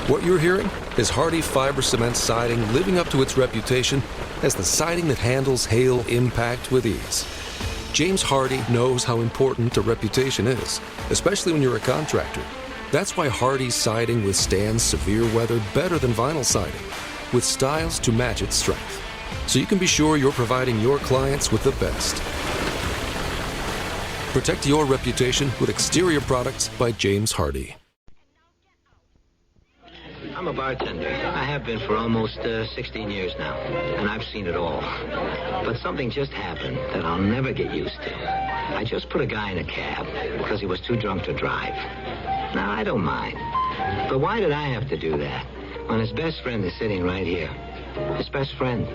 What you're hearing is Hardie Fiber Cement Siding living up to its reputation as the siding that handles hail impact with ease. James Hardie knows how important a reputation is, especially when you're a contractor. That's why Hardie's siding withstands severe weather better than vinyl siding, with styles to match its strength. So you can be sure you're providing your clients with the best. Protect your reputation with exterior products by James Hardie. I'm a bartender. I have been for almost 16 years now, and I've seen it all. But something just happened that I'll never get used to. I just put a guy in a cab because he was too drunk to drive. Now, I don't mind. But why did I have to do that when his best friend is sitting right here? His best friend.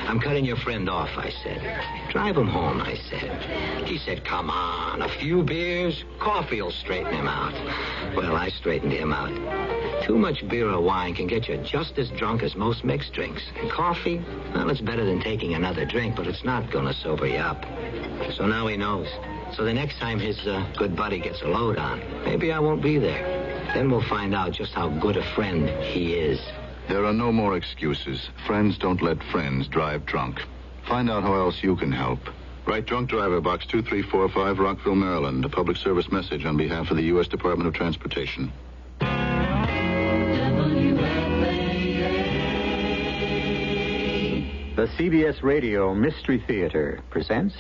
I'm cutting your friend off, I said. Drive him home, I said. He said, come on, a few beers, coffee will straighten him out. Well, I straightened him out. Too much beer or wine can get you just as drunk as most mixed drinks. And coffee, well, it's better than taking another drink, but it's not going to sober you up. So now he knows. So the next time his good buddy gets a load on, maybe I won't be there. Then we'll find out just how good a friend he is. There are no more excuses. Friends don't let friends drive drunk. Find out how else you can help. Write Drunk Driver, Box 2345, Rockville, Maryland. A public service message on behalf of the U.S. Department of Transportation. The CBS Radio Mystery Theater presents...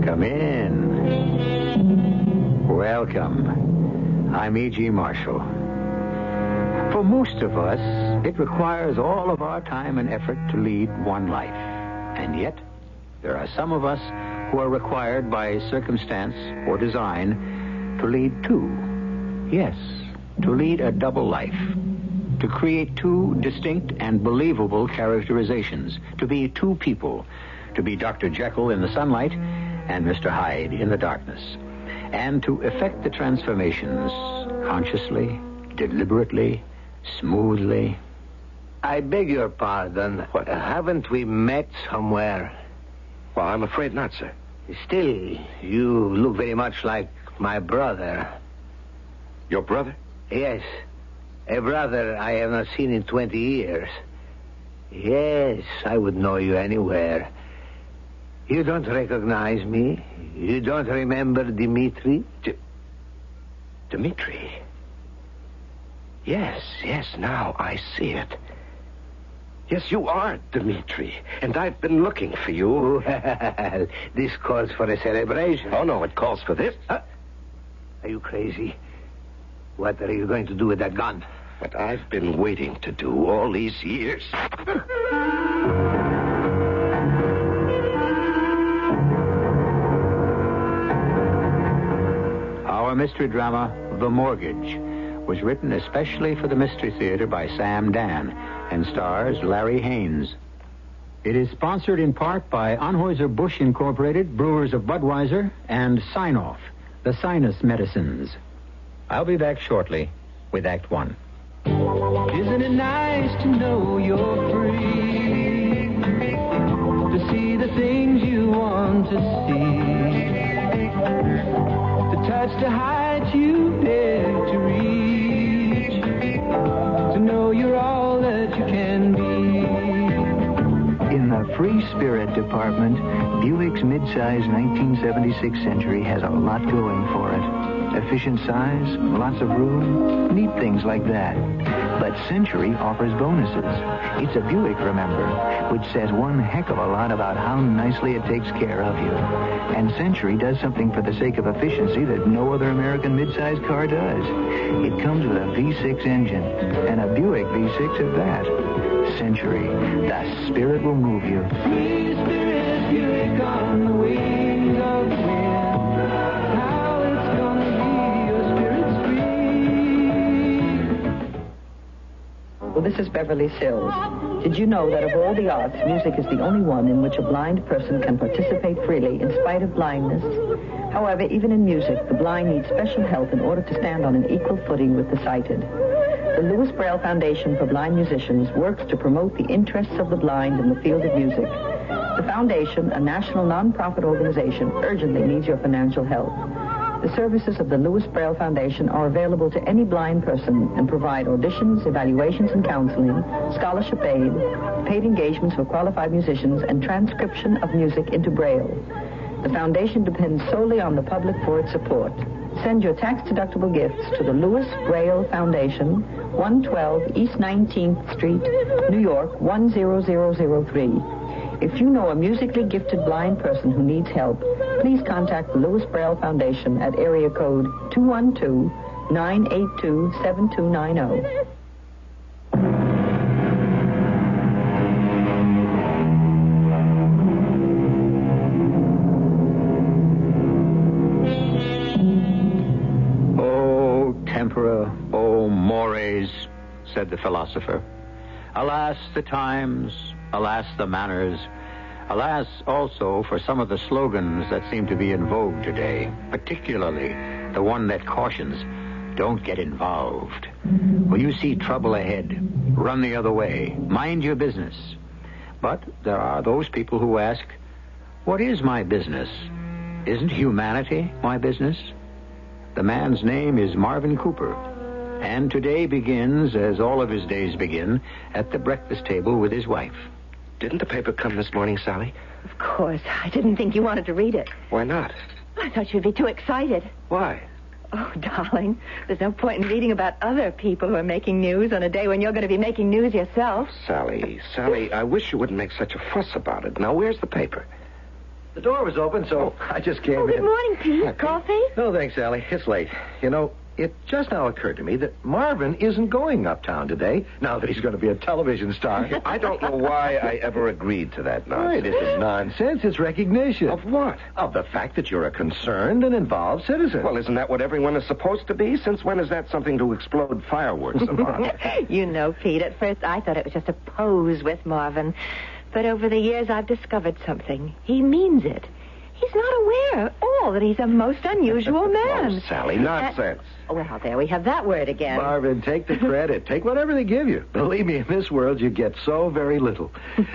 Come in. Welcome. I'm E.G. Marshall. For most of us, it requires all of our time and effort to lead one life. And yet, there are some of us who are required by circumstance or design to lead two. Yes, to lead a double life. To create two distinct and believable characterizations. To be two people. To be Dr. Jekyll in the sunlight and Mr. Hyde in the darkness. And to effect the transformations consciously, deliberately, smoothly. I beg your pardon. What, haven't we met somewhere? Well, I'm afraid not, sir. Still, you look very much like my brother. Your brother? Yes. A brother I have not seen in 20 years. Yes, I would know you anywhere. You don't recognize me? You don't remember Dimitri? Dimitri? Yes, now I see it. Yes, you are Dimitri, and I've been looking for you. Well, this calls for a celebration. Oh, no, it calls for this. Are you crazy? What are you going to do with that gun? What I've been waiting to do all these years. Our mystery drama, The Mortgage, was written especially for the Mystery Theater by Sam Dan and stars Larry Haynes. It is sponsored in part by Anheuser-Busch Incorporated, Brewers of Budweiser, and Sign-Off, the sinus medicines. I'll be back shortly with Act One. Isn't it nice to know you're free? To see the things you want to see. To touch the heights you dare to reach. To know you're all that you can be. In the Free Spirit Department, Buick's midsize 1976 Century has a lot going for it. Efficient size, lots of room, neat things like that. But Century offers bonuses. It's a Buick, remember, which says one heck of a lot about how nicely it takes care of you. And Century does something for the sake of efficiency that no other American midsize car does. It comes with a V6 engine, and a Buick V6 at that. Century, the spirit will move you. Free spirit, Buick on the wings of the wind. How it's gonna be your spirit's free. Well, this is Beverly Sills. Did you know that of all the arts, music is the only one in which a blind person can participate freely in spite of blindness? However, even in music, the blind need special help in order to stand on an equal footing with the sighted. The Louis Braille Foundation for Blind Musicians works to promote the interests of the blind in the field of music. The foundation, a national nonprofit organization, urgently needs your financial help. The services of the Louis Braille Foundation are available to any blind person and provide auditions, evaluations, and counseling, scholarship aid, paid engagements for qualified musicians, and transcription of music into Braille. The foundation depends solely on the public for its support. Send your tax-deductible gifts to the Louis Braille Foundation, 112 East 19th Street, New York, 10003. If you know a musically gifted blind person who needs help, please contact the Louis Braille Foundation at area code 212-982-7290. Said the philosopher. Alas, the times, alas, the manners, alas, also, for some of the slogans that seem to be in vogue today, particularly the one that cautions, don't get involved. When you see trouble ahead, run the other way, mind your business. But there are those people who ask, what is my business? Isn't humanity my business? The man's name is Marvin Cooper. And today begins, as all of his days begin, at the breakfast table with his wife. Didn't the paper come this morning, Sally? Of course. I didn't think you wanted to read it. Why not? I thought you'd be too excited. Why? Oh, darling, there's no point in reading about other people who are making news on a day when you're going to be making news yourself. Sally, I wish you wouldn't make such a fuss about it. Now, where's the paper? The door was open, so I just came in. Good morning, Pete. Coffee? No, thanks, Sally. It's late. You know, it just now occurred to me that Marvin isn't going uptown today, now that he's going to be a television star. I don't know why I ever agreed to that nonsense. It isn't nonsense. It's recognition. Of what? Of the fact that you're a concerned and involved citizen. Well, isn't that what everyone is supposed to be? Since when is that something to explode fireworks about? You know, Pete, at first I thought it was just a pose with Marvin. But over the years, I've discovered something. He means it. He's not aware at all that he's a most unusual man. Oh, Sally, nonsense. Well, there we have that word again. Marvin, take the credit. Take whatever they give you. Believe me, in this world, you get so very little.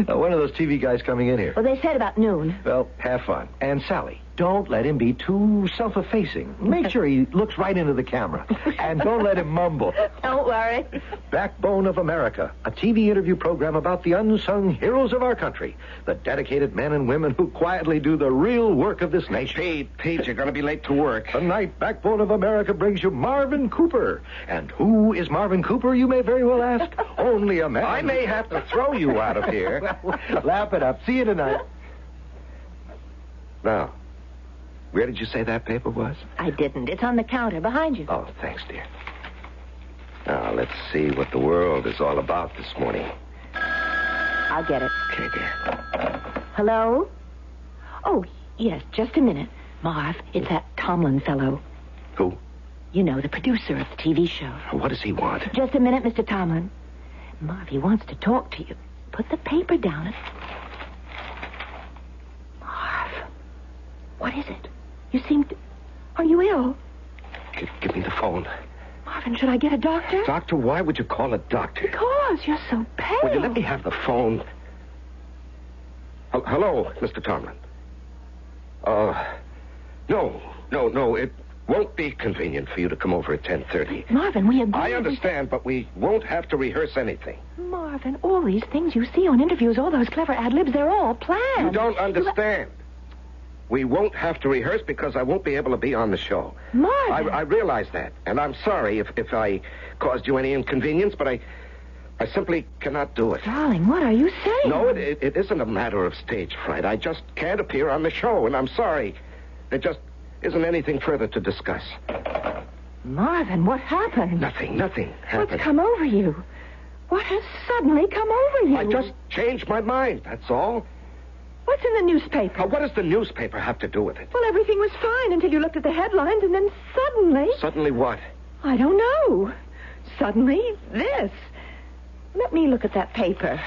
One of those TV guys coming in here. Well, they said about noon. Well, have fun. And Sally, don't let him be too self-effacing. Make sure he looks right into the camera. And don't let him mumble. Don't worry. Backbone of America, a TV interview program about the unsung heroes of our country, the dedicated men and women who quietly do the real work of this nation. Pete, you're going to be late to work. Tonight, Backbone of America brings you Marvin Cooper. And who is Marvin Cooper, you may very well ask? Only a man. I may have to throw you out of here. Laugh it up. See you tonight. Now, where did you say that paper was? I didn't. It's on the counter behind you. Oh, thanks, dear. Now, let's see what the world is all about this morning. I'll get it. Okay, dear. Hello? Oh, yes, just a minute. Marv, it's that Tomlin fellow. Who? You know, the producer of the TV show. What does he want? Just a minute, Mr. Tomlin. Marv, he wants to talk to you. Put the paper down. Marv, what is it? You seem to... Are you ill? Give me the phone. Marvin, should I get a doctor? Doctor? Why would you call a doctor? Because you're so pale. Will you let me have the phone? Hello, Mr. Tomlin. No. It won't be convenient for you to come over at 10:30. Marvin, we agreed... I understand, but we won't have to rehearse anything. Marvin, all these things you see on interviews, all those clever ad-libs, they're all planned. You don't understand. We won't have to rehearse because I won't be able to be on the show. Marvin! I realize that, and I'm sorry if I caused you any inconvenience, but I simply cannot do it. Darling, what are you saying? No, it isn't a matter of stage fright. I just can't appear on the show, and I'm sorry. There just isn't anything further to discuss. Marvin, what happened? Nothing happened. What's come over you? What has suddenly come over you? I just changed my mind, that's all. What's in the newspaper? What does the newspaper have to do with it? Well, everything was fine until you looked at the headlines, and then suddenly... Suddenly what? I don't know. Suddenly, this. Let me look at that paper.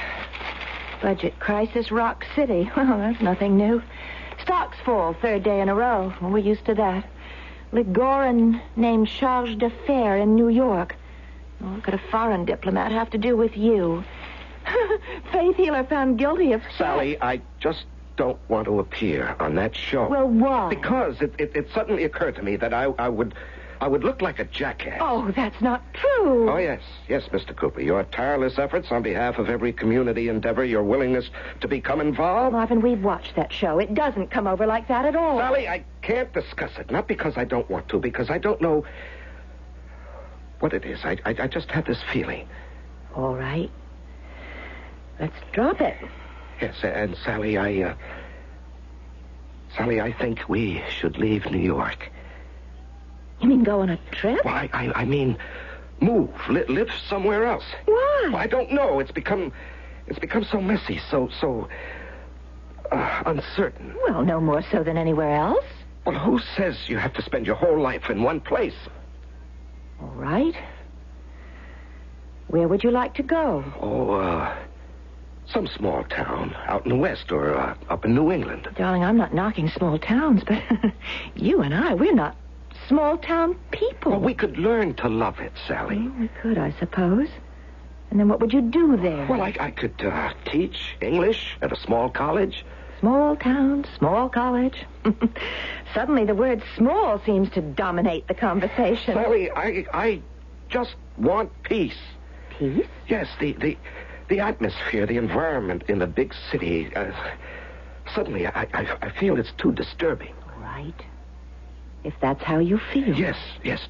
Budget crisis, Rock City. Well, that's nothing new. Stocks fall, third day in a row. Well, we're used to that. Ligorin named charge d'affaires in New York. What could a foreign diplomat have to do with you? Faith Healer found guilty of... Sally, I just don't want to appear on that show. Well, why? Because it suddenly occurred to me that I would look like a jackass. Oh, that's not true. Oh, yes, Mr. Cooper. Your tireless efforts on behalf of every community endeavor, your willingness to become involved. Marvin, we've watched that show. It doesn't come over like that at all. Sally, I can't discuss it. Not because I don't want to, because I don't know what it is. I just have this feeling. All right. Let's drop it. Yes, and Sally, I think we should leave New York. You mean go on a trip? Well, I mean, move, live somewhere else. Why? Well, I don't know. It's become so messy, so uncertain. Well, no more so than anywhere else. Well, who says you have to spend your whole life in one place? All right. Where would you like to go? Oh, some small town out in the West or up in New England. Darling, I'm not knocking small towns, but you and I, we're not small-town people. Well, we could learn to love it, Sally. Well, we could, I suppose. And then what would you do there? Well, I could teach English at a small college. Small town, small college. Suddenly the word small seems to dominate the conversation. Sally, I just want peace. Peace? Yes, the atmosphere, the environment in a big city. Suddenly, I feel it's too disturbing. Right. If that's how you feel. Yes,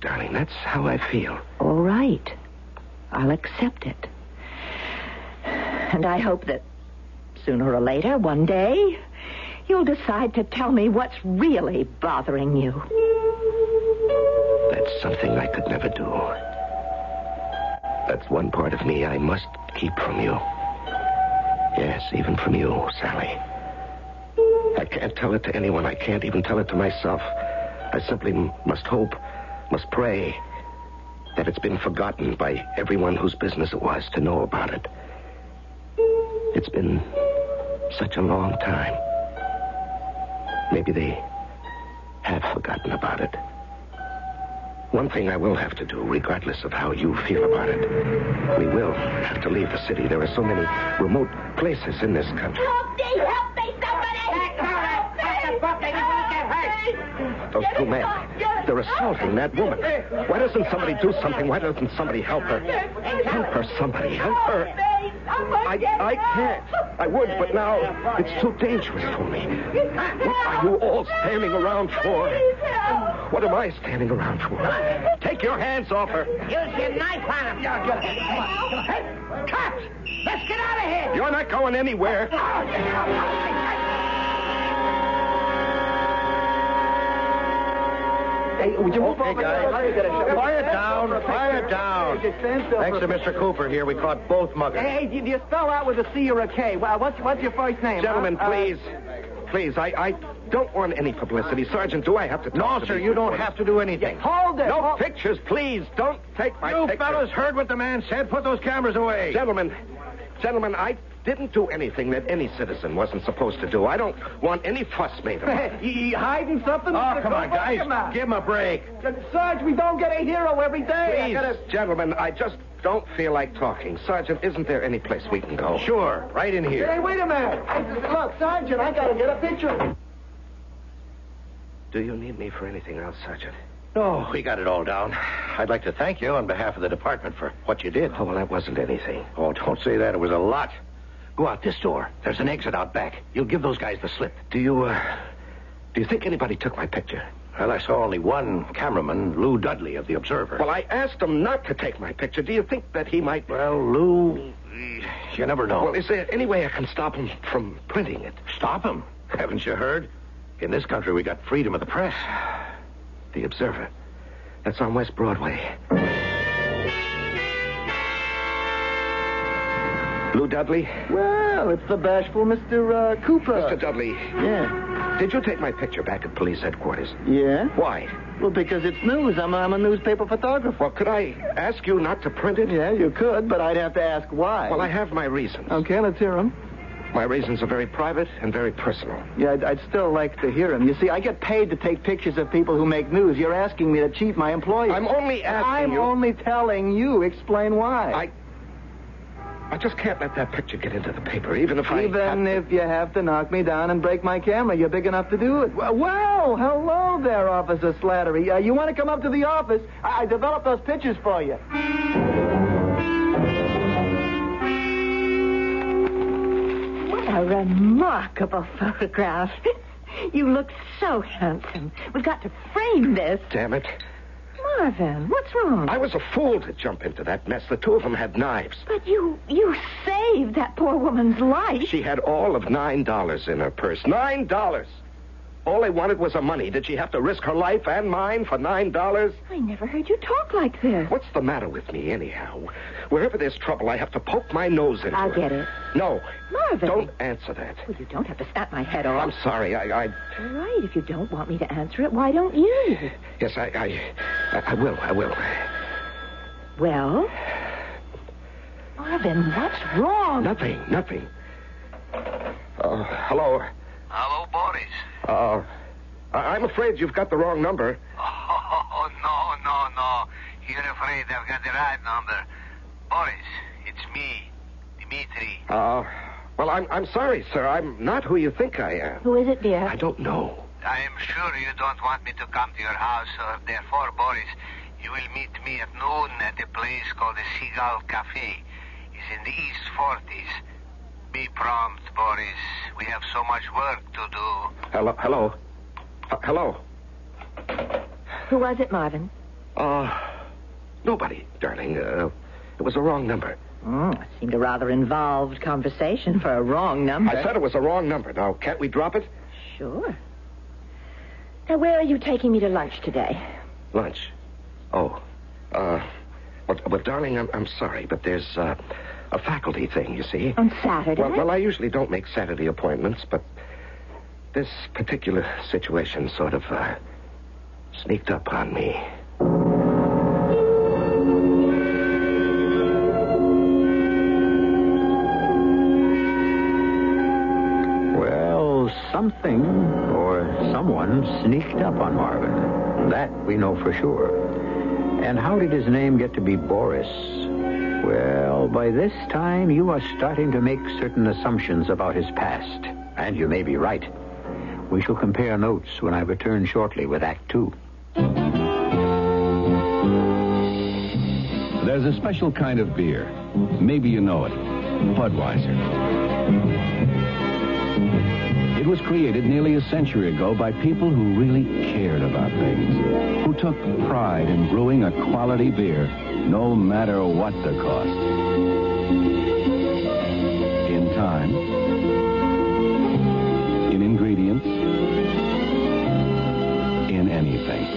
darling, that's how I feel. All right. I'll accept it. And I hope that sooner or later, one day, you'll decide to tell me what's really bothering you. That's something I could never do. That's one part of me I must keep from you. Yes, even from you, Sally. I can't tell it to anyone. I can't even tell it to myself. I simply must hope, must pray that it's been forgotten by everyone whose business it was to know about it. It's been such a long time. Maybe they have forgotten about it. One thing I will have to do, regardless of how you feel about it, we will have to leave the city. There are so many remote places in this country. Help me, somebody! Help me! Those two men, they're assaulting that woman. Why doesn't somebody do something? Why doesn't somebody help her? Help her, somebody. Help her. I can't. I would, but now it's too dangerous for me. What are you all standing around for? What am I standing around for? Take your hands off her. Use your knife on him. Cops! Let's get out of here! You're not going anywhere. Hey, would you move over, guys? Quiet down. Thanks to Mr. Cooper here, we caught both muggers. Hey, do you spell out with a C or a K? Well, what's your first name? Gentlemen, please. Please, I don't want any publicity. Sergeant, do I have to talk No, sir, you don't have to do anything. Hold it. No pictures, please. Don't take my You pictures. fellas heard what the man said. Put those cameras away. Gentlemen, I didn't do anything that any citizen wasn't supposed to do. I don't want any fuss made about it. You hiding something? Oh, come on, guys. Give him a break. Sarge, we don't get a hero every day. Please, gentlemen, I just don't feel like talking. Sergeant, isn't there any place we can go? Sure, right in here. Hey, wait a minute. Look, Sergeant, I gotta get a picture. Do you need me for anything else, Sergeant? No, we got it all down. I'd like to thank you on behalf of the department for what you did. Oh, well, that wasn't anything. Oh, don't say that. It was a lot. Go out this door. There's an exit out back. You'll give those guys the slip. Do you think anybody took my picture? Well, I saw only one cameraman, Lou Dudley of the Observer. Well, I asked him not to take my picture. Do you think that he might... Well, Lou, you never know. Well, is there any way I can stop him from printing it? Stop him? Haven't you heard? In this country, we got freedom of the press. The Observer. That's on West Broadway. Lou Dudley? Well, it's the bashful Mr. Cooper. Mr. Dudley. Yeah. Did you take my picture back at police headquarters? Yeah? Why? Well, because it's news. I'm a newspaper photographer. Well, could I ask you not to print it? Yeah, you could, but I'd have to ask why. Well, I have my reasons. Okay, let's hear them. My reasons are very private and very personal. Yeah, I'd still like to hear him. You see, I get paid to take pictures of people who make news. You're asking me to cheat my employer. I'm only asking you... I'm only telling you. Explain why. I just can't let that picture get into the paper, even if if you have to knock me down and break my camera, you're big enough to do it. Well, hello there, Officer Slattery. You want to come up to the office? I developed those pictures for you. What a remarkable photograph. You look so handsome. We've got to frame this. Damn it. Marvin, what's wrong? I was a fool to jump into that mess. The two of them had knives. But you saved that poor woman's life. She had all of $9 in her purse. $9! All they wanted was her money. Did she have to risk her life and mine for $9? I never heard you talk like this. What's the matter with me, anyhow? Wherever there's trouble, I have to poke my nose into it. I'll get it. No. Marvin. Don't answer that. Well, you don't have to snap my head off. I'm sorry. All right, if you don't want me to answer it, why don't you? Yes, I will. Well? Marvin, what's wrong? Nothing. Hello? Hello, Boris. I'm afraid you've got the wrong number. Oh, no. You're afraid I've got the right number. Boris, it's me, Dmitri. Well, I'm sorry, sir. I'm not who you think I am. Who is it, dear? I don't know. I am sure you don't want me to come to your house, so therefore, Boris, you will meet me at noon at a place called the Seagull Cafe. It's in the East 40s. Be prompt, Boris. We have so much work to do. Hello. Who was it, Marvin? Nobody, darling. It was a wrong number. It seemed a rather involved conversation for a wrong number. I said it was a wrong number. Now, can't we drop it? Sure. Now, where are you taking me to lunch today? Lunch? Oh. Well, darling, I'm sorry, but there's a faculty thing, you see. On Saturday? Well, I usually don't make Saturday appointments, but this particular situation sort of sneaked up on me. Well, something or someone sneaked up on Marvin. That we know for sure. And how did his name get to be Boris? Well, by this time, you are starting to make certain assumptions about his past. And you may be right. We shall compare notes when I return shortly with Act 2. There's a special kind of beer. Maybe you know it. Budweiser. It was created nearly a century ago by people who really cared about things, who took pride in brewing a quality beer, no matter what the cost. In time, in ingredients, in anything.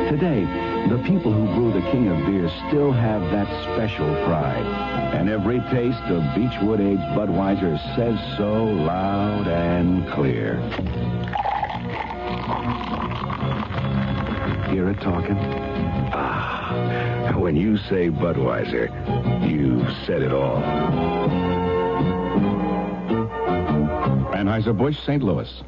Today, the people who brew the king of beer still have that special pride. And every taste of Beechwood-aged Budweiser says so loud and clear. Hear it talking? Ah, when you say Budweiser, you've said it all. Anheuser-Busch, St. Louis.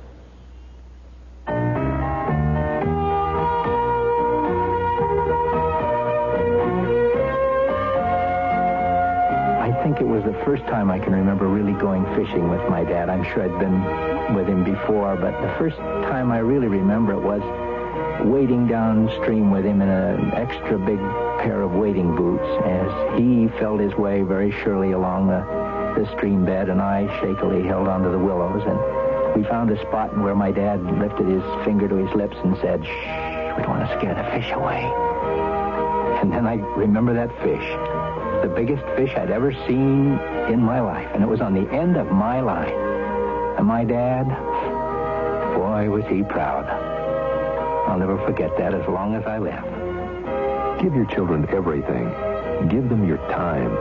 It was the first time I can remember really going fishing with my dad. I'm sure I'd been with him before, but the first time I really remember it was wading downstream with him in an extra big pair of wading boots as he felt his way very surely along the stream bed, and I shakily held onto the willows. And we found a spot where my dad lifted his finger to his lips and said, "Shh, we don't want to scare the fish away." And then I remember that fish. The biggest fish I'd ever seen in my life, and it was on the end of my line. And my dad, boy, was he proud. I'll never forget that as long as I live. Give your children everything. Give them your time.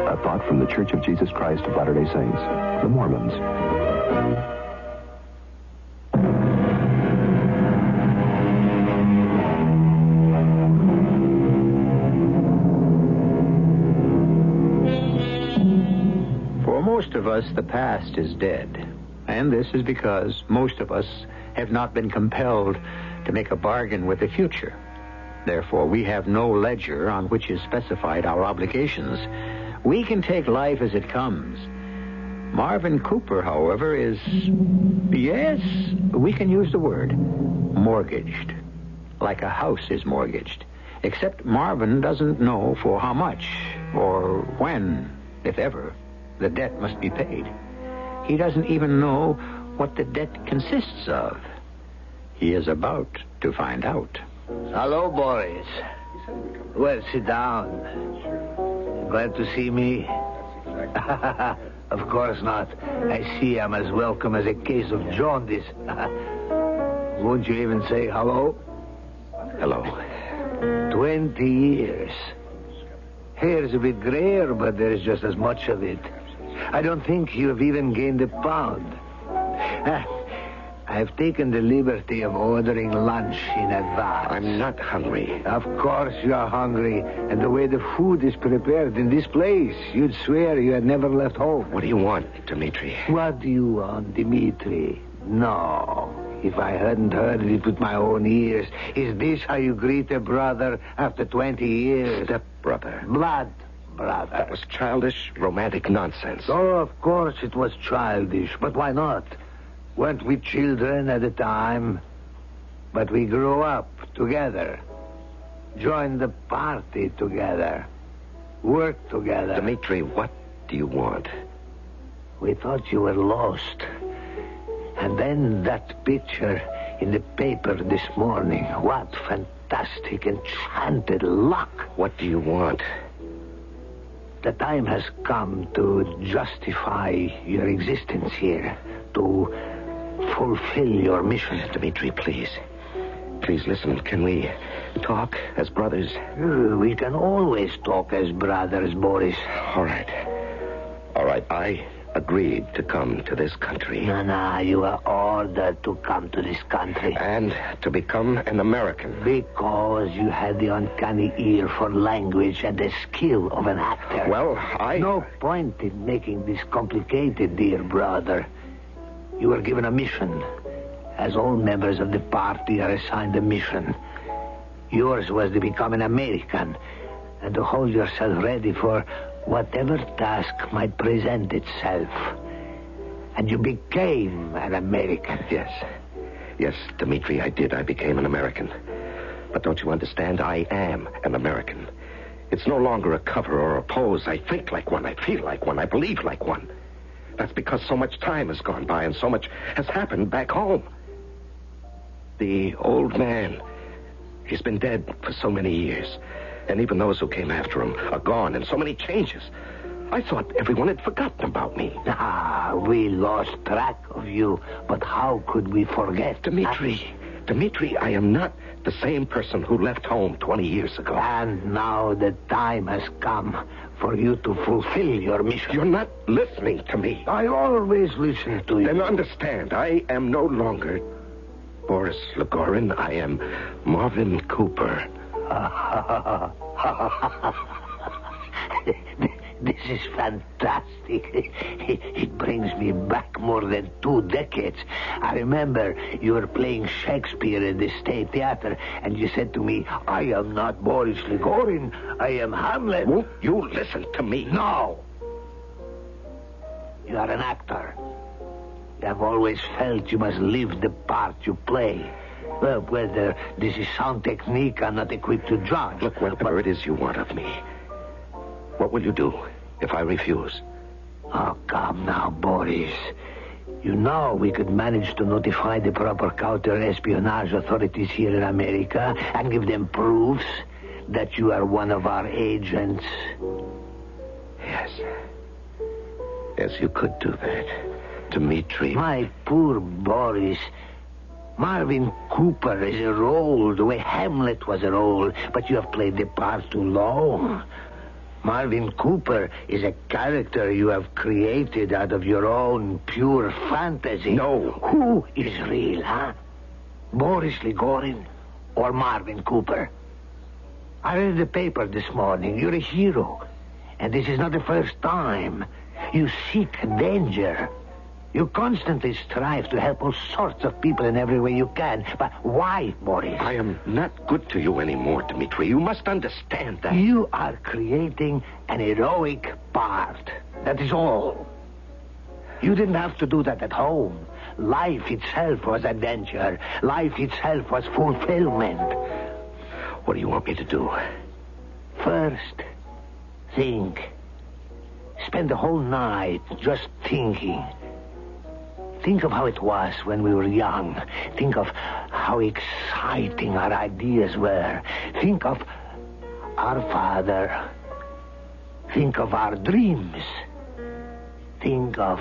A thought from the Church of Jesus Christ of Latter-day Saints, the Mormons. most of us, the past is dead. And this is because most of us have not been compelled to make a bargain with the future. Therefore, we have no ledger on which is specified our obligations. We can take life as it comes. Marvin Cooper, however, is, yes, we can use the word, mortgaged. Like a house is mortgaged. Except Marvin doesn't know for how much, or when, if ever, the debt must be paid. He doesn't even know what the debt consists of. He is about to find out. Hello, Boris. Well, sit down. Glad to see me? Of course not. I see I'm as welcome as a case of jaundice. Won't you even say hello? Hello. 20 years. Hair's a bit grayer, but there's just as much of it. I don't think you have even gained a pound. I've taken the liberty of ordering lunch in advance. I'm not hungry. Of course you're hungry. And the way the food is prepared in this place, you'd swear you had never left home. What do you want, Dmitri? What do you want, Dmitri? No. If I hadn't heard it with my own ears, is this how you greet a brother after 20 years? Step-brother. Blood brother. That was childish, romantic nonsense. Oh, of course it was childish, but why not? Weren't we children at the time? But we grew up together. Joined the party together. Worked together. Dmitri, what do you want? We thought you were lost. And then that picture in the paper this morning. What fantastic, enchanted luck. What do you want? The time has come to justify your existence here. To fulfill your mission. Dmitri, please. Please listen. Can we talk as brothers? We can always talk as brothers, Boris. All right. I agreed to come to this country. No, you are ordered to come to this country. And to become an American. Because you had the uncanny ear for language and the skill of an actor. Well, No point in making this complicated, dear brother. You were given a mission. As all members of the party are assigned a mission. Yours was to become an American and to hold yourself ready for whatever task might present itself. And you became an American. Yes, Dmitri, I did. I became an American. But don't you understand? I am an American. It's no longer a cover or a pose. I think like one. I feel like one. I believe like one. That's because so much time has gone by and so much has happened back home. The old man, he's been dead for so many years. And even those who came after him are gone, and so many changes. I thought everyone had forgotten about me. We lost track of you, but how could we forget? Dmitri, I am not the same person who left home 20 years ago. And now the time has come for you to fulfill your mission. You're not listening to me. I always listen to you. Then understand, I am no longer Boris Legorin. I am Marvin Cooper. This is fantastic. It brings me back more than 2 decades. I remember you were playing Shakespeare in the State Theater, and you said to me, I am not Boris Legorin. I am Hamlet. Won't you listen to me? No. You are an actor. You have always felt you must live the part you play. Well, whether this is sound technique, I'm not equipped to judge. Look, whatever it is you want of me, what will you do if I refuse? Oh, come now, Boris. You know we could manage to notify the proper counter-espionage authorities here in America and give them proofs that you are one of our agents. Yes, you could do that. Dmitri. My poor Boris. Marvin Cooper is a role, the way Hamlet was a role, but you have played the part too long. Marvin Cooper is a character you have created out of your own pure fantasy. No. Who is real, huh? Boris Legorin or Marvin Cooper? I read the paper this morning. You're a hero. And this is not the first time. You seek danger. You constantly strive to help all sorts of people in every way you can. But why, Boris? I am not good to you anymore, Dmitri. You must understand that. You are creating an heroic part. That is all. You didn't have to do that at home. Life itself was adventure. Life itself was fulfillment. What do you want me to do? First, think. Spend the whole night just thinking. Think of how it was when we were young. Think of how exciting our ideas were. Think of our father. Think of our dreams. Think of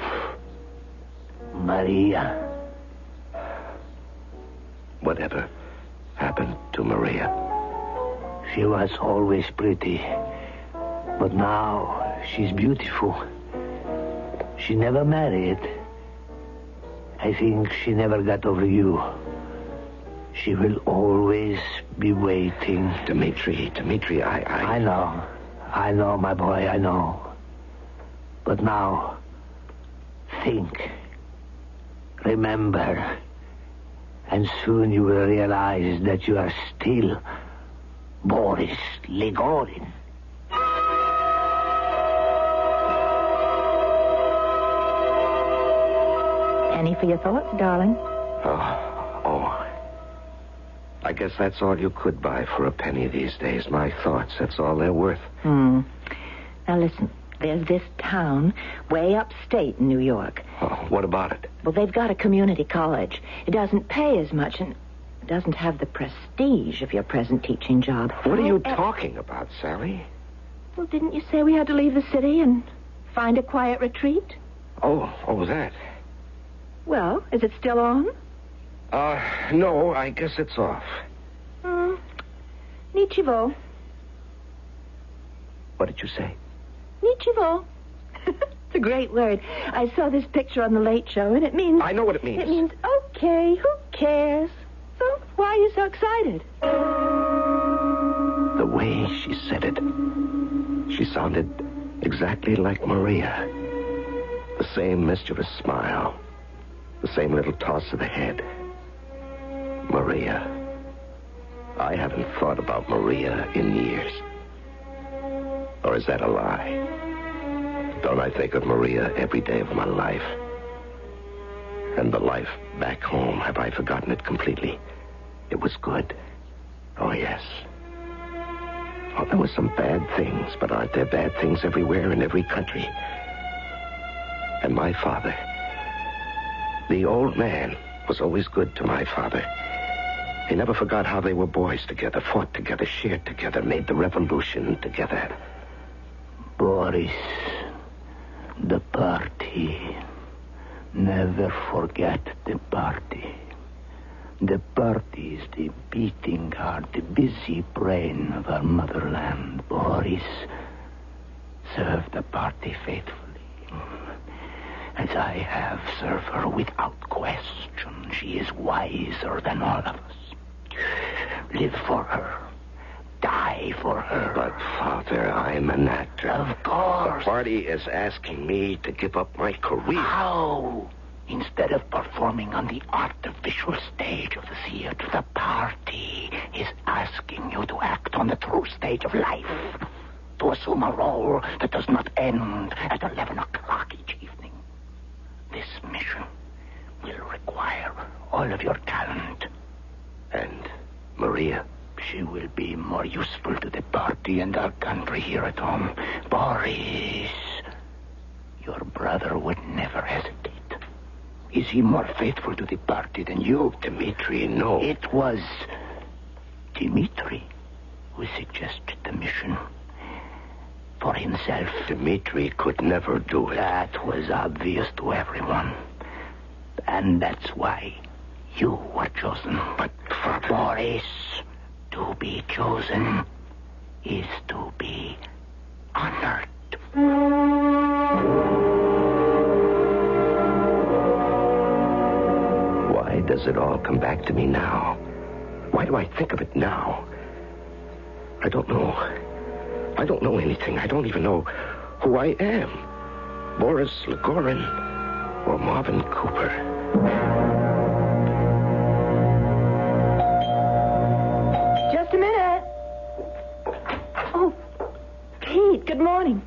Maria. Whatever happened to Maria? She was always pretty. But now she's beautiful. She never married. I think she never got over you. She will always be waiting. Dmitri, I know, my boy, I know. But now, think. Remember. And soon you will realize that you are still Boris Ligorin. Any for your thoughts, darling? Oh. I guess that's all you could buy for a penny these days. My thoughts, that's all they're worth. Now listen, there's this town way upstate in New York. Oh, what about it? Well, they've got a community college. It doesn't pay as much and it doesn't have the prestige of your present teaching job. What are you talking about, Sally? Well, didn't you say we had to leave the city and find a quiet retreat? Oh, that. Well, is it still on? No, I guess it's off. Nichivo. What did you say? Nichivo. It's a great word. I saw this picture on the Late Show, and it means... I know what it means. It means, okay, who cares? So, why are you so excited? The way she said it, she sounded exactly like Maria. The same mischievous smile. The same little toss of the head. Maria. I haven't thought about Maria in years. Or is that a lie? Don't I think of Maria every day of my life? And the life back home, have I forgotten it completely? It was good. Oh, yes. Oh, there were some bad things, but aren't there bad things everywhere in every country? And my father... The old man was always good to my father. He never forgot how they were boys together, fought together, shared together, made the revolution together. Boris, the party. Never forget the party. The party is the beating heart, the busy brain of our motherland. Boris, serve the party faithfully. As I have served her without question. She is wiser than all of us. Live for her. Die for her. But, Father, I'm an actor. Of course. The party is asking me to give up my career. How? Instead of performing on the artificial stage of the theater, the party is asking you to act on the true stage of life. To assume a role that does not end at 11 o'clock each evening. This mission will require all of your talent. And Maria? She will be more useful to the party and our country here at home. Boris, your brother would never hesitate. Is he more faithful to the party than you? Dmitri, no. It was Dmitri who suggested the mission. For himself. Dmitri could never do it. That was obvious to everyone. And that's why you were chosen. But, Father... Boris, to be chosen is to be honored. Why does it all come back to me now? Why do I think of it now? I don't know. I don't know anything. I don't even know who I am. Boris Legorin or Marvin Cooper. Just a minute. Oh, Pete, good morning.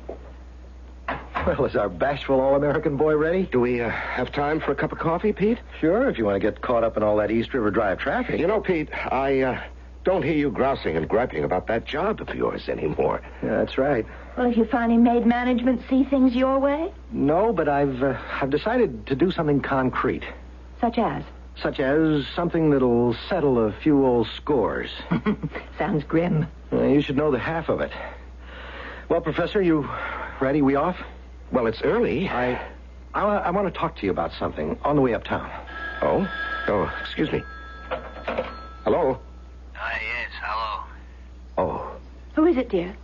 Well, is our bashful all-American boy ready? Do we have time for a cup of coffee, Pete? Sure, if you want to get caught up in all that East River Drive traffic. You know, Pete, I don't hear you grousing and griping about that job of yours anymore. Yeah, that's right. Well, have you finally made management see things your way? No, but I've decided to do something concrete. Such as? Such as something that'll settle a few old scores. Sounds grim. You should know the half of it. Well, Professor, you ready? We off? Well, it's early. I want to talk to you about something on the way uptown. Oh? Oh, excuse me. Hello? Yes, hello. Oh. Who is it, dear?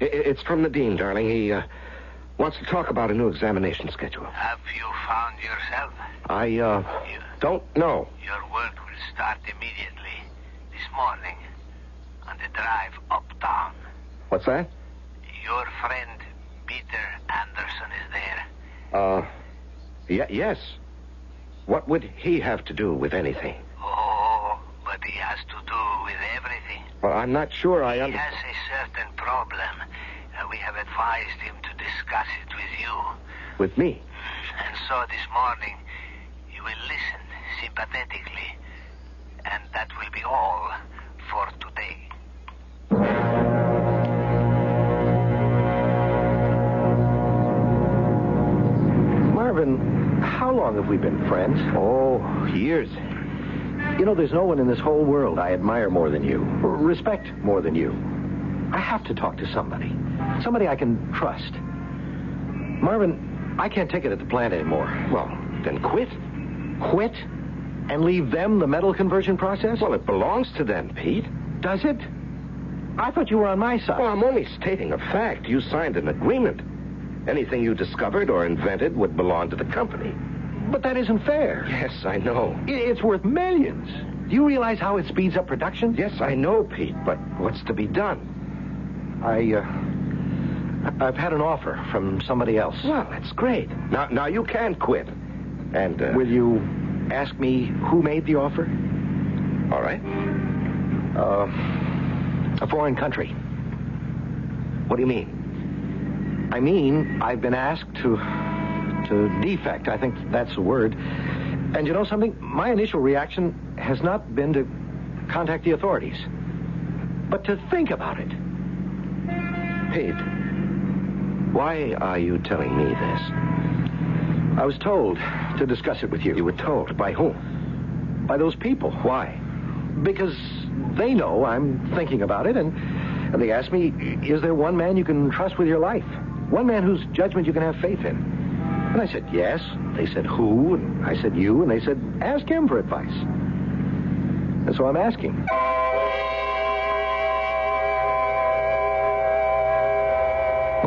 It's from the dean, darling. He wants to talk about a new examination schedule. Have you found yourself? I don't know. Your work will start immediately this morning on the drive uptown. What's that? Your friend Peter Anderson is there. Yes. What would he have to do with anything? Oh, but he has to do with everything. Well, I'm not sure I He understand. has a certain problem. We have advised him to discuss it with you. With me? And so this morning, you will listen sympathetically. And that will be all for today. Marvin, how long have we been friends? Oh, years. You know, there's no one in this whole world I admire more than you, or respect more than you. I have to talk to somebody. Somebody I can trust. Marvin, I can't take it at the plant anymore. Well, then quit. Quit? And leave them the metal conversion process? Well, it belongs to them, Pete. Does it? I thought you were on my side. Well, I'm only stating a fact. You signed an agreement. Anything you discovered or invented would belong to the company. But that isn't fair. Yes, I know. It's worth millions. Do you realize how it speeds up production? Yes, I know, Pete, but what's to be done? I've had an offer from somebody else. Well, that's great. Now you can quit. And, will you ask me who made the offer? All right. A foreign country. What do you mean? I mean, I've been asked to defect. I think that's the word. And you know something? My initial reaction has not been to contact the authorities, but to think about it. Pete, why are you telling me this? I was told to discuss it with you. You were told? By whom? By those people. Why? Because they know I'm thinking about it, and they asked me, is there one man you can trust with your life? One man whose judgment you can have faith in? And I said, yes. They said, who? And I said, you. And they said, ask him for advice. And so I'm asking.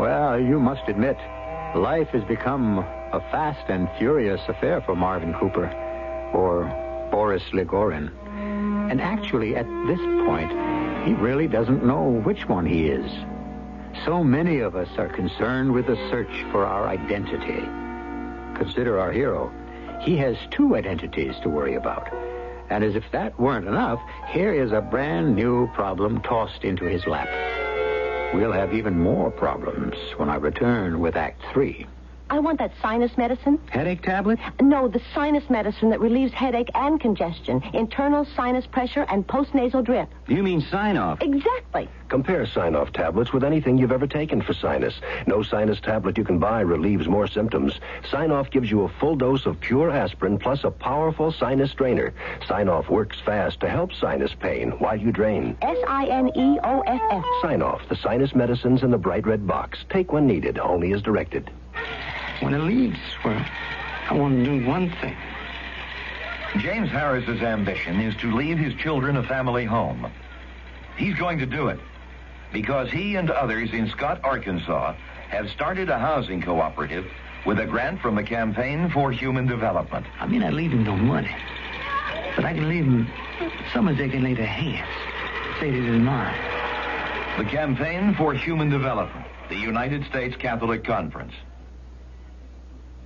Well, you must admit, life has become a fast and furious affair for Marvin Cooper, or Boris Legorin. And actually, at this point, he really doesn't know which one he is. So many of us are concerned with the search for our identity. Consider our hero. He has two identities to worry about. And as if that weren't enough, here is a brand new problem tossed into his lap. We'll have even more problems when I return with Act 3. I want that sinus medicine. Headache tablet? No, the sinus medicine that relieves headache and congestion, internal sinus pressure, and postnasal drip. You mean sign-off? Exactly. Compare sign-off tablets with anything you've ever taken for sinus. No sinus tablet you can buy relieves more symptoms. Sign-off gives you a full dose of pure aspirin plus a powerful sinus drainer. Sign-off works fast to help sinus pain while you drain. Sineoff. Sign-off, the sinus medicines in the bright red box. Take when needed, only as directed. When it leaves, well, I want to do one thing. James Harris's ambition is to leave his children a family home. He's going to do it because he and others in Scott, Arkansas, have started a housing cooperative with a grant from the Campaign for Human Development. I mean, I leave him no money, but I can leave him somewhere they can lay their hands. Say this is mine. The Campaign for Human Development, the United States Catholic Conference.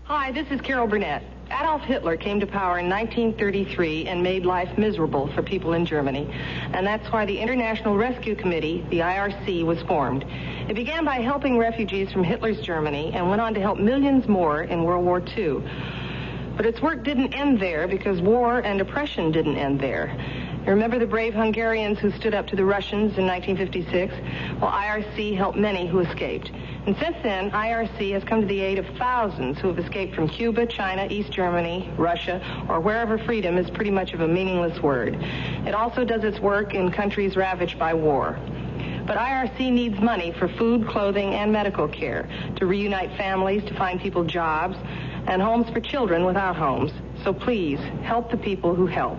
Hi, this is Carol Burnett. Adolf Hitler came to power in 1933 and made life miserable for people in Germany. And that's why the International Rescue Committee, the IRC, was formed. It began by helping refugees from Hitler's Germany and went on to help millions more in World War II. But its work didn't end there because war and oppression didn't end there. You remember the brave Hungarians who stood up to the Russians in 1956? Well, IRC helped many who escaped. And since then, IRC has come to the aid of thousands who have escaped from Cuba, China, East Germany, Russia, or wherever freedom is pretty much of a meaningless word. It also does its work in countries ravaged by war. But IRC needs money for food, clothing, and medical care, to reunite families, to find people jobs, and homes for children without homes. So please, help the people who help.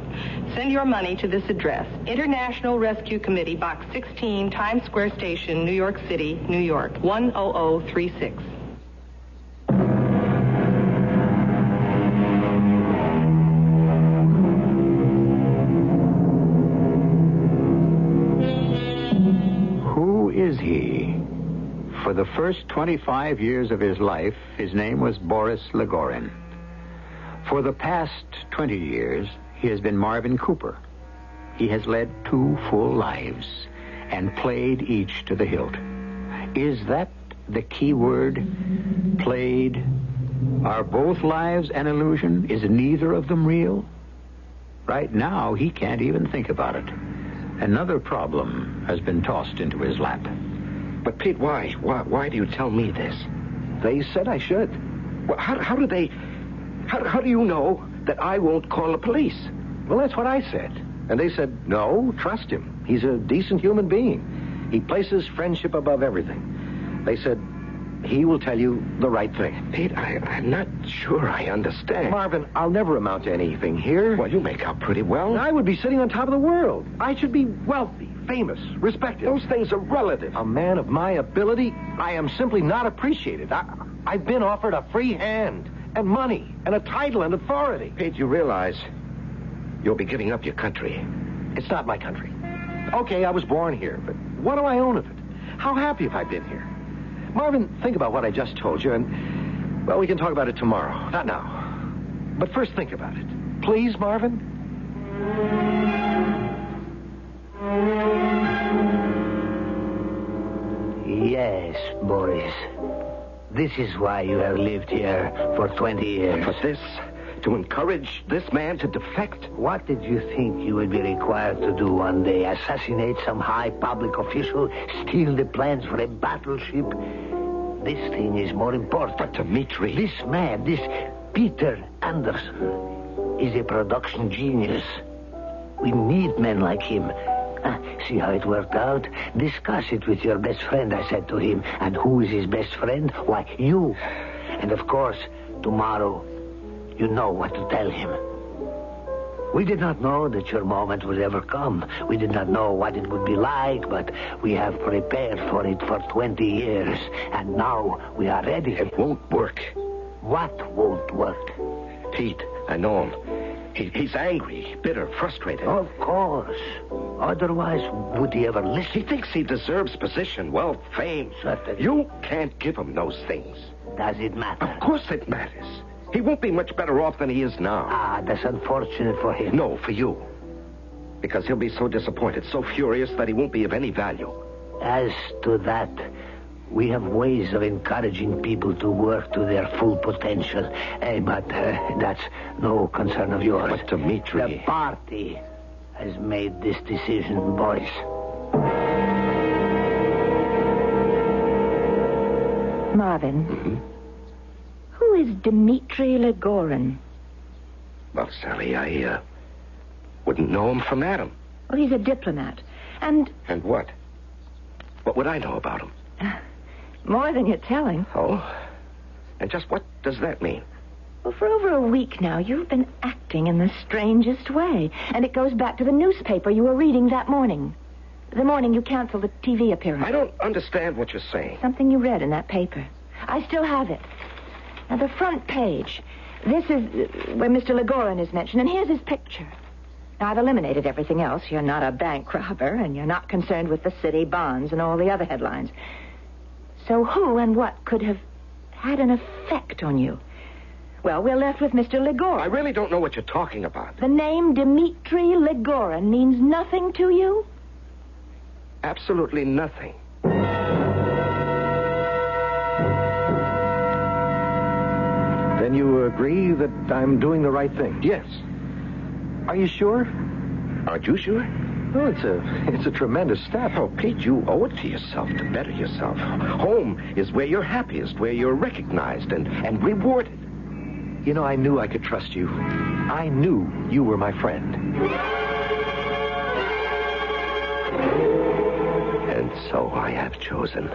Send your money to this address, International Rescue Committee, Box 16, Times Square Station, New York City, New York, 10036. Who is he? For the first 25 years of his life, his name was Boris Legorin. For the past 20 years, he has been Marvin Cooper. He has led 2 full lives and played each to the hilt. Is that the key word? Played? Are both lives an illusion? Is neither of them real? Right now, he can't even think about it. Another problem has been tossed into his lap. But, Pete, why? Why do you tell me this? They said I should. Well, how do they... How do you know that I won't call the police? Well, that's what I said. And they said, no, trust him. He's a decent human being. He places friendship above everything. They said, he will tell you the right thing. Pete, I'm not sure I understand. Marvin, I'll never amount to anything here. Well, you make out pretty well. I would be sitting on top of the world. I should be wealthy, famous, respected. Those things are relative. A man of my ability, I am simply not appreciated. I've been offered a free hand and money and a title and authority. Pete, you realize you'll be giving up your country. It's not my country. Okay, I was born here, but what do I own of it? How happy have I been here? Marvin, think about what I just told you, and, well, we can talk about it tomorrow. Not now. But first think about it. Please, Marvin? Yes, Boris. This is why you have lived here for 20 years. For this? To encourage this man to defect? What did you think you would be required to do one day? Assassinate some high public official? Steal the plans for a battleship? This thing is more important. But Dmitri... This man, this Peter Anderson, is a production genius. We need men like him. See how it worked out? Discuss it with your best friend, I said to him. And who is his best friend? Why, you. And of course, tomorrow, you know what to tell him. We did not know that your moment would ever come. We did not know what it would be like, but we have prepared for it for 20 years. And now we are ready. It won't work. What won't work? Pete, I know him. He's angry, bitter, frustrated. Of course. Otherwise, would he ever listen? He thinks he deserves position, wealth, fame. Certainly. You can't give him those things. Does it matter? Of course it matters. He won't be much better off than he is now. Ah, that's unfortunate for him. No, for you. Because he'll be so disappointed, so furious that he won't be of any value. As to that, we have ways of encouraging people to work to their full potential. But that's no concern of yours. But Dmitri... The party has made this decision, Boris. Marvin. Mm-hmm. Who is Dmitri Legorin? Well, Sally, I wouldn't know him from Adam. Well, he's a diplomat. And what? What would I know about him? More than you're telling. Oh? And just what does that mean? Well, for over a week now, you've been acting in the strangest way. And it goes back to the newspaper you were reading that morning. The morning you canceled the TV appearance. I don't understand what you're saying. Something you read in that paper. I still have it. Now, the front page. This is where Mr. Legorin is mentioned, and here's his picture. Now, I've eliminated everything else. You're not a bank robber, and you're not concerned with the city bonds and all the other headlines. So who and what could have had an effect on you? Well, we're left with Mr. Legorin. I really don't know what you're talking about. The name Dmitri Legorin means nothing to you? Absolutely nothing. Then you agree that I'm doing the right thing? Yes. Are you sure? Aren't you sure? Well, it's a tremendous step. Oh, Pete, you owe it to yourself to better yourself. Home is where you're happiest, where you're recognized and rewarded. You know, I knew I could trust you. I knew you were my friend. And so I have chosen.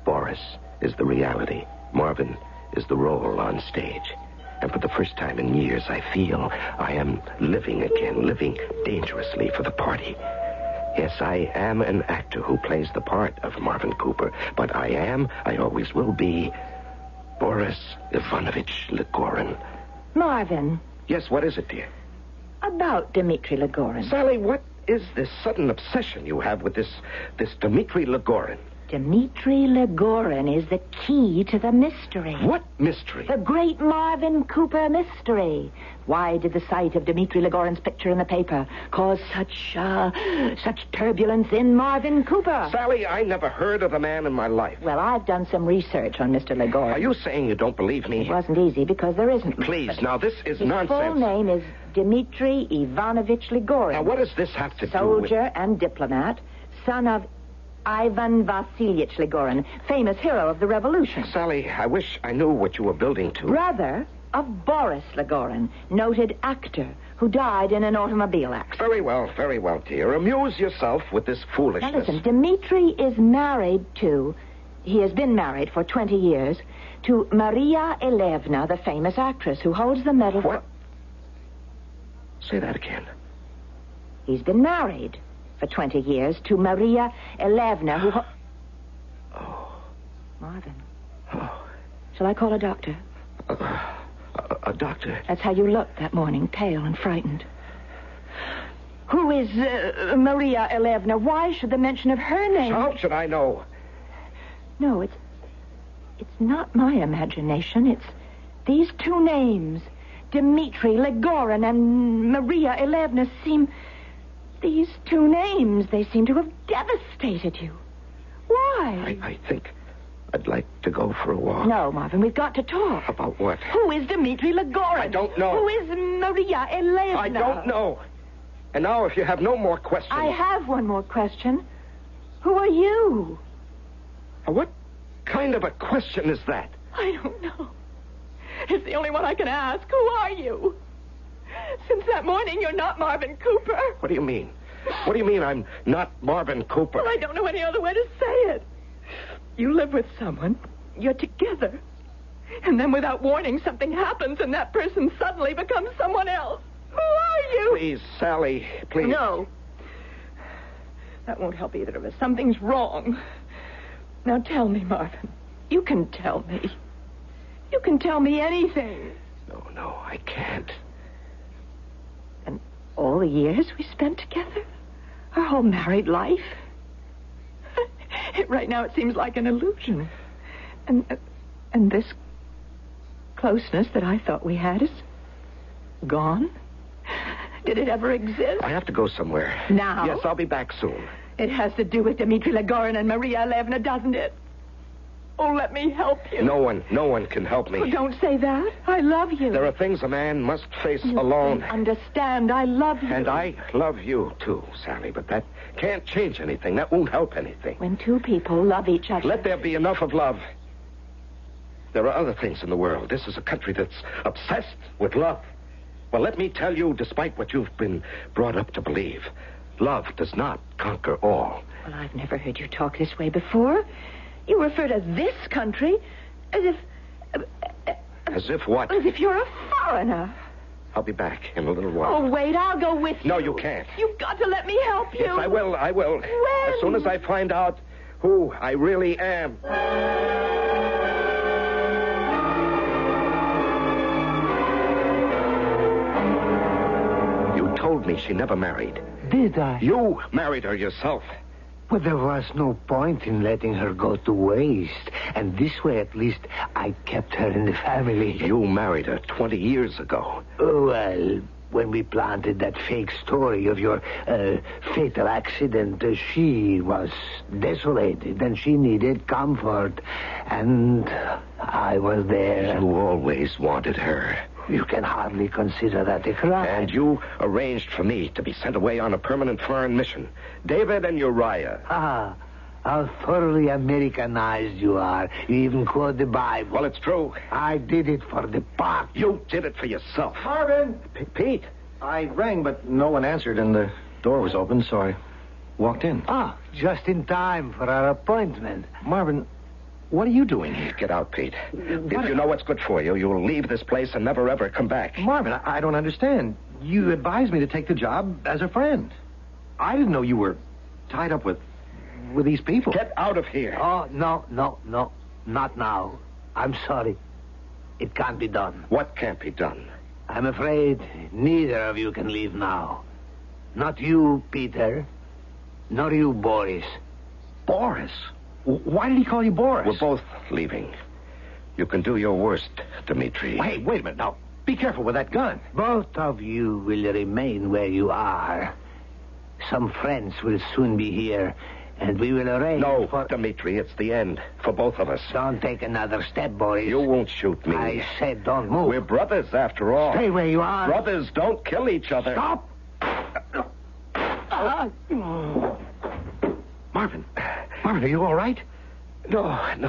Boris is the reality. Marvin is the role on stage. And for the first time in years, I feel I am living again, living dangerously for the party. Yes, I am an actor who plays the part of Marvin Cooper, but I always will be, Boris Ivanovich Legorin. Marvin. Yes, what is it, dear? About Dmitri Legorin. Sally, what is this sudden obsession you have with this Dmitri Legorin? Dmitri Legorin is the key to the mystery. What mystery? The great Marvin Cooper mystery. Why did the sight of Dmitri Legorin's picture in the paper cause such turbulence in Marvin Cooper? Sally, I never heard of the man in my life. Well, I've done some research on Mr. Legorin. Are you saying you don't believe me? It wasn't easy because there isn't. Please, now this is nonsense. His full name is Dmitri Ivanovich Legorin. Now, what does this have to do with... Soldier and diplomat, son of Ivan Vasilyevich Legorin, famous hero of the Revolution. Sally, I wish I knew what you were building to. Brother of Boris Legorin, noted actor who died in an automobile accident. Very well, dear. Amuse yourself with this foolishness. Now listen, Dmitri is married to... He has been married for 20 years to Maria Elevna, the famous actress who holds the medal What? Say that again. He's been married for 20 years to Maria Elevna, who... Oh. Marvin. Oh. Shall I call a doctor? A doctor? That's how you looked that morning, pale and frightened. Who is Maria Elevna? Why should the mention of her name... How should I know? No, it's not my imagination. It's these two names, Dmitri Legorin and Maria Elevna, seem... These two names, they seem to have devastated you. Why? I think I'd like to go for a walk. No, Marvin, we've got to talk. About what? Who is Dmitri Legorin? I don't know. Who is Maria Elevna? I don't know. And now, if you have no more questions... I have one more question. Who are you? What kind of a question is that? I don't know. It's the only one I can ask. Who are you? Since that morning, you're not Marvin Cooper. What do you mean? What do you mean I'm not Marvin Cooper? Well, I don't know any other way to say it. You live with someone. You're together. And then without warning, something happens, and that person suddenly becomes someone else. Who are you? Please, Sally, please. No. That won't help either of us. Something's wrong. Now tell me, Marvin. You can tell me. You can tell me anything. No, I can't. And all the years we spent together? Our whole married life? Right now it seems like an illusion. And this closeness that I thought we had is gone? Did it ever exist? I have to go somewhere. Now? Yes, I'll be back soon. It has to do with Dmitri Legorin and Maria Elevna, doesn't it? Oh, let me help you. No one can help me. Oh, don't say that. I love you. There are things a man must face You alone. don't understand. I love you. And I love you, too, Sally, but that can't change anything. That won't help anything. When two people love each other... Let there be enough of love. There are other things in the world. This is a country that's obsessed with love. Well, let me tell you, despite what you've been brought up to believe, love does not conquer all. Well, I've never heard you talk this way before. You refer to this country as if... As if what? As if you're a foreigner. I'll be back in a little while. Oh, wait, I'll go with you. No, you can't. You've got to let me help you. Yes, I will. When? As soon as I find out who I really am. You told me she never married. Did I? You married her yourself. But there was no point in letting her go to waste. And this way, at least, I kept her in the family. You married her 20 years ago. Well, when we planted that fake story of your fatal accident, she was desolated and she needed comfort. And I was there. You always wanted her. You can hardly consider that a crime. And you arranged for me to be sent away on a permanent foreign mission. David and Uriah. Ah, how thoroughly Americanized you are. You even quote the Bible. Well, it's true. I did it for the part. You did it for yourself. Marvin! Pete. I rang, but no one answered, and the door was open, so I walked in. Ah, just in time for our appointment. Marvin, what are you doing here? Get out, Pete. If you know what's good for you, you'll leave this place and never, ever come back. Marvin, I don't understand. You advised me to take the job as a friend. I didn't know you were tied up with these people. Get out of here. Oh, no. Not now. I'm sorry. It can't be done. What can't be done? I'm afraid neither of you can leave now. Not you, Peter. Nor you, Boris. Boris? Why did he call you Boris? We're both leaving. You can do your worst, Dmitri. Hey, wait a minute. Now, be careful with that gun. Both of you will remain where you are. Some friends will soon be here, and we will arrange No, Dmitri, it's the end for both of us. Don't take another step, Boris. You won't shoot me. I said don't move. We're brothers, after all. Stay where you are. Brothers don't kill each other. Stop! Marvin, are you all right? No, I'm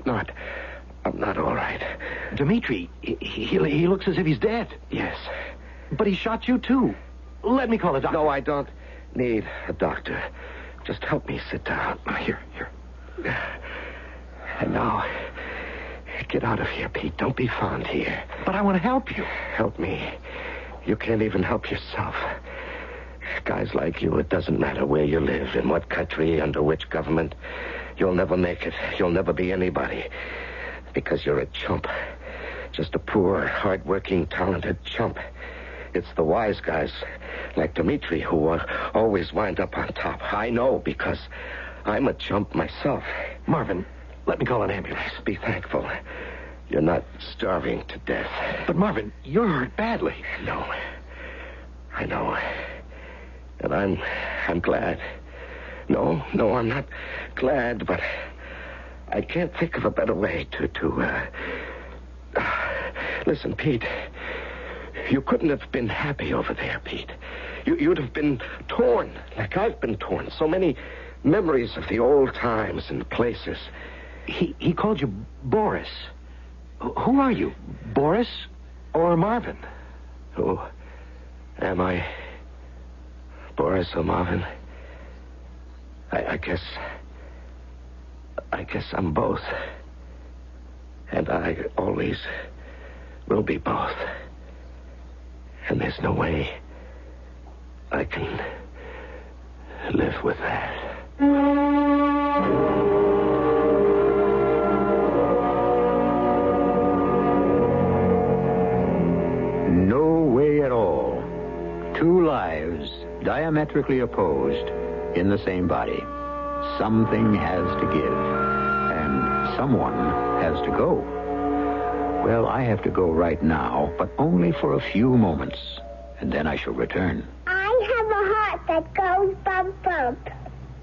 not. I'm not all right. Dmitri, he looks as if he's dead. Yes. But he shot you, too. Let me call a doctor. No, I don't need a doctor. Just help me sit down. Here. And now, get out of here, Pete. Don't be fond here. But I want to help you. Help me. You can't even help yourself. Guys like you, it doesn't matter where you live, in what country, under which government. You'll never make it. You'll never be anybody. Because you're a chump. Just a poor, hard-working, talented chump. It's the wise guys, like Dmitri, who always wind up on top. I know, because I'm a chump myself. Marvin, let me call an ambulance. Be thankful. You're not starving to death. But, Marvin, you're hurt badly. No. I know. And I'm glad. No, I'm not glad, but I can't think of a better way to listen, Pete. You couldn't have been happy over there, Pete. You'd have been torn, like I've been torn. So many memories of the old times and places. He called you Boris. Who are you? Boris or Marvin? Who am I? Boris or Marvin? I guess I'm both. And I always will be both. And there's no way I can live with that. No way at all. Two lives diametrically opposed in the same body. Something has to give, and someone has to go. Well, I have to go right now, but only for a few moments, and then I shall return. I have a heart that goes bump bump,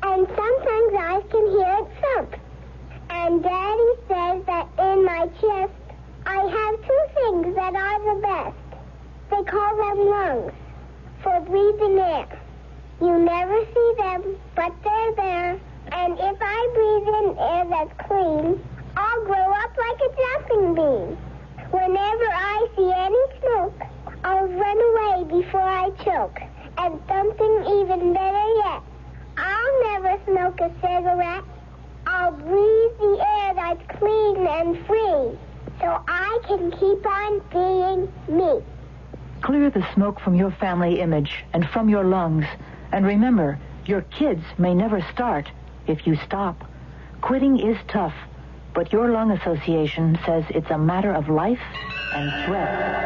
and sometimes I can hear it thump. And Daddy says that in my chest I have two things that are the best. They call them lungs, for breathing air. You never see them, but they're there. And if I breathe in air that's clean, I'll grow up like a jumping bean. Whenever I see any smoke, I'll run away before I choke. And something even better yet, I'll never smoke a cigarette. I'll breathe the air that's clean and free, so I can keep on being me. Clear the smoke from your family image and from your lungs. And remember, your kids may never start if you stop. Quitting is tough, but your lung association says it's a matter of life and threat.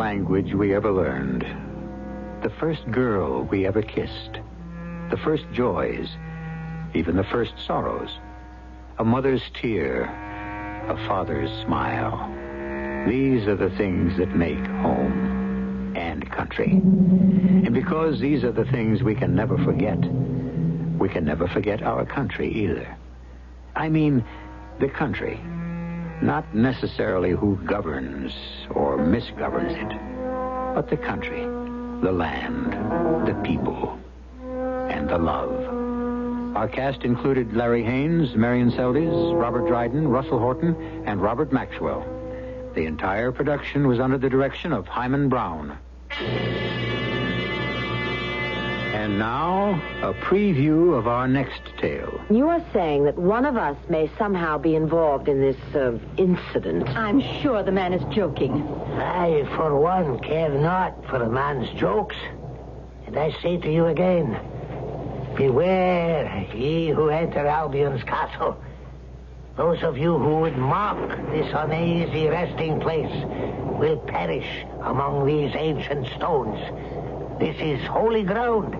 language we ever learned, the first girl we ever kissed, the first joys, even the first sorrows, a mother's tear, a father's smile. These are the things that make home and country. And because these are the things we can never forget, we can never forget our country either. I mean, the country. Not necessarily who governs or misgoverns it, but the country, the land, the people, and the love. Our cast included Larry Haynes, Marion Seldes, Robert Dryden, Russell Horton, and Robert Maxwell. The entire production was under the direction of Hyman Brown. And now, a preview of our next tale. You are saying that one of us may somehow be involved in this incident. I'm sure the man is joking. I, for one, care not for a man's jokes. And I say to you again, beware ye who enter Albion's castle. Those of you who would mock this uneasy resting place will perish among these ancient stones. This is holy ground,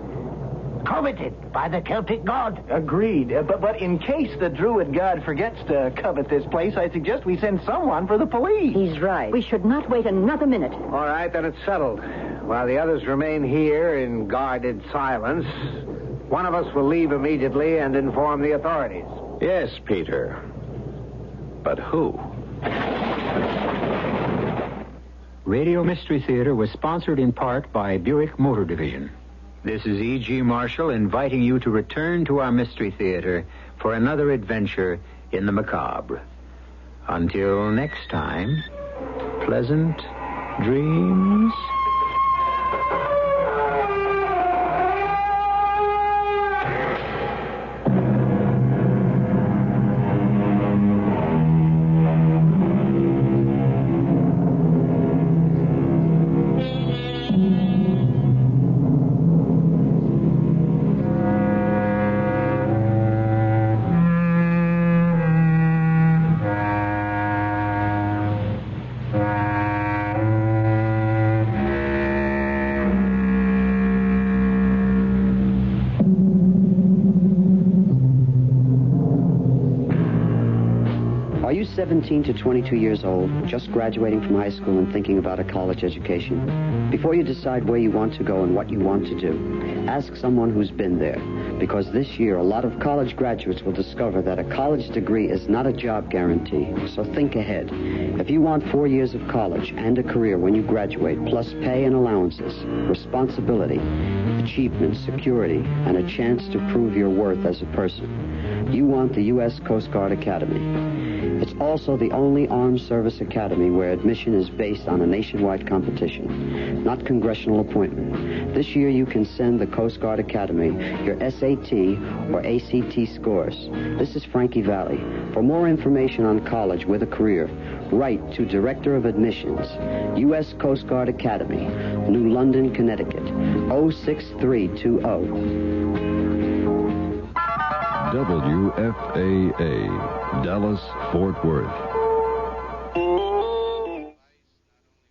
coveted by the Celtic god. Agreed. But in case the druid god forgets to covet this place, I suggest we send someone for the police. He's right. We should not wait another minute. All right, then it's settled. While the others remain here in guarded silence, one of us will leave immediately and inform the authorities. Yes, Peter. But who? Radio Mystery Theater was sponsored in part by Buick Motor Division. This is E.G. Marshall inviting you to return to our Mystery Theater for another adventure in the macabre. Until next time, pleasant dreams. Are you 17 to 22 years old, just graduating from high school and thinking about a college education? Before you decide where you want to go and what you want to do, ask someone who's been there. Because this year, a lot of college graduates will discover that a college degree is not a job guarantee. So think ahead. If you want 4 years of college and a career when you graduate, plus pay and allowances, responsibility, achievement, security, and a chance to prove your worth as a person, you want the U.S. Coast Guard Academy. It's also the only armed service academy where admission is based on a nationwide competition, not congressional appointment. This year you can send the Coast Guard Academy your SAT or ACT scores. This is Frankie Valli. For more information on college with a career, write to Director of Admissions, U.S. Coast Guard Academy, New London, Connecticut, 06320. WFAA, Dallas, Fort Worth.